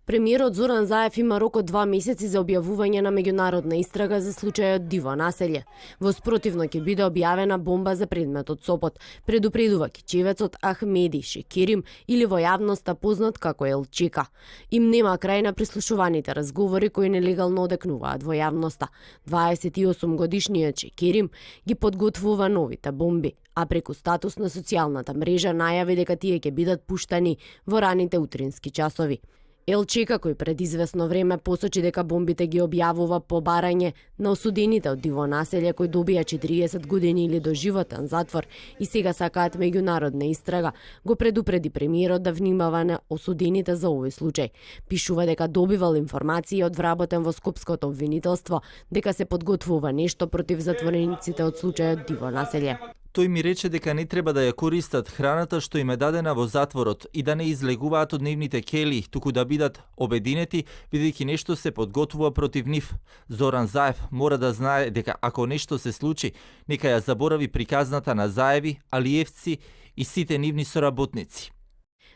Премиерот Зоран Заев има рок од 2 месеци за објавување на меѓународна истрага за случајот Диво населје. Во спротивно ќе биде објавена бомба за предметот Сопот, предупредува кичевецот Ахмеди Шекерим или во јавноста познат како Елчека. Им нема крај на прислушуваните разговори кои нелегално одекнуваат во јавноста. 28 годишниот Шекерим ги подготвува новите бомби, а преку статус на социјалната мрежа најави дека тие ќе бидат пуштани во раните утрински часови. Елчека, кој пред известно време посочи дека бомбите ги објавува по барање на осудените од Диво населје кои добија 40 години или доживотен затвор и сега сакаат меѓународна истрага, го предупреди премиерот да внимава на осудените за овој случај. Пишува дека добивал информации од вработен во Скопското обвинителство дека се подготвува нешто против затворениците од случајот Диво населје. Тој ми рече дека не треба да ја користат храната што им е дадена во затворот и да не излегуваат од нивните кели, туку да бидат обединети, бидејќи нешто се подготвува против нив. Зоран Заев мора да знае дека ако нешто се случи, нека ја заборави приказната на Заеви, Алиевци и сите нивни соработници.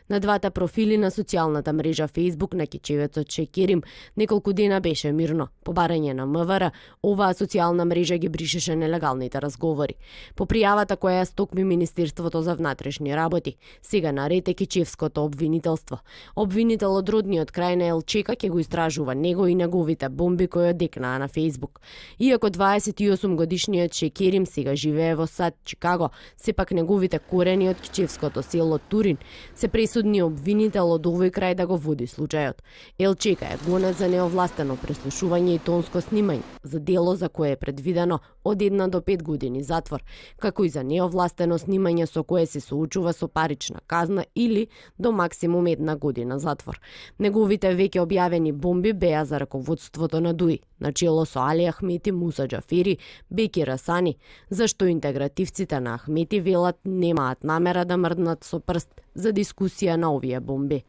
На двата профили на социјалната мрежа Facebook на кичевецот Шекерим неколку дена беше мирно. По барање на МВР, оваа социјална мрежа ги бришеше нелегалните разговори. По пријавата која ја стокми Министерството за внатрешни работи, сега наред е кичевското обвинителство. Обвинител од родниот крај на Елчека ќе го истражува него и неговите бомби кои одекнаа на Facebook. Иако 28 годишниот Шекерим сега живее во САД Чикаго, сепак неговите корени од кичевското село Турин се пресудни обвинител од овој крај да го води случајот. Елчека е гонет за неовластено преслушување и тонско снимање, за дело за кое е предвидено од 1 до 5 години затвор, како и за неовластено снимање со кое се соочува со парична казна или до максимум 1 година затвор. Неговите веќе објавени бомби беа за раководството на ДУИ, начело со Али Ахмети, Муса Џафери, Беки Расани, зашто интегративците на Ахмети велат немаат намера да мрднат со прст за дискусија на овие бомби.